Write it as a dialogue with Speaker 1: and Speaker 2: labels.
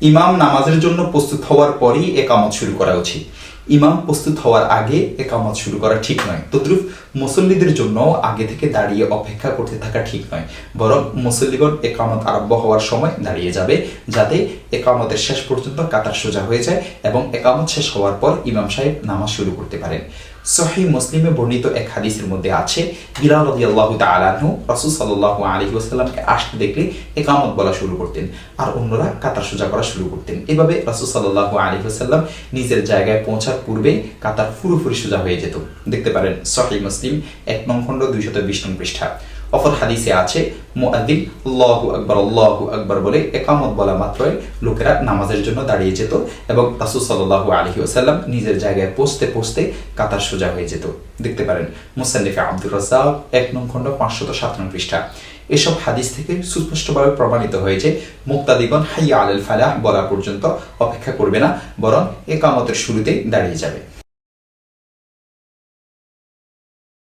Speaker 1: ইমাম নামাজের জন্য প্রস্তুত হওয়ার পরই একামত শুরু করা উচিত। ইমাম প্রস্তুত হওয়ার আগে একামত শুরু করা ঠিক নয়। তদ্রুপ মুসল্লিদের জন্য আগে থেকে দাঁড়িয়ে অপেক্ষা করতে থাকা ঠিক নয়, বরং মুসল্লিগণ একামত আরম্ভ হওয়ার সময় দাঁড়িয়ে যাবে, যাতে একামতের শেষ পর্যন্ত কাতার সোজা হয়ে যায় এবং একামত শেষ হওয়ার পর ইমাম সাহেব নামাজ শুরু করতে পারেন। সহিহ মুসলিমে বর্ণিত এক হাদিসের মধ্যে আছে, বিলাল রাদিয়াল্লাহু তাআলা আনহু রাসূল সাল্লাল্লাহু আলাইহি ওয়াসাল্লামকে আসতে দেখলে একামত বলা শুরু করতেন আর অন্যরা কাতার সোজা করা শুরু করতেন। এভাবে রাসূল সাল্লাল্লাহু আলাইহি ওয়াসাল্লাম নিজের জায়গায় পৌঁছার পূর্বে কাতার পুরোপুরি সোজা হয়ে যেত। দেখতে পারেন সহিহ মুসলিম 1 নং খণ্ড 220 নং পৃষ্ঠা। অপর হাদিসে আছে, মুয়াজ্জিন আল্লাহু আকবার বলে একামত বলা মাত্রই লোকেরা নামাজের জন্য দাঁড়িয়ে যেত এবং রাসূল সাল্লাল্লাহু আলাইহি ওয়াসাল্লাম নিজের জায়গায় পৌঁছতে কাতার সোজা হয়ে যেত। দেখতে পারেন মুসান্নিফে আব্দুর রাজ্জাক 1 নং খণ্ড 507 নং পৃষ্ঠা। এসব হাদিস থেকে সুস্পষ্টভাবে প্রমাণিত হয়েছে মুক্তাদিগণ হাইয়া আলাল ফালাহ বলা পর্যন্ত অপেক্ষা করবে না, বরং একামতের শুরুতেই দাঁড়িয়ে যাবে।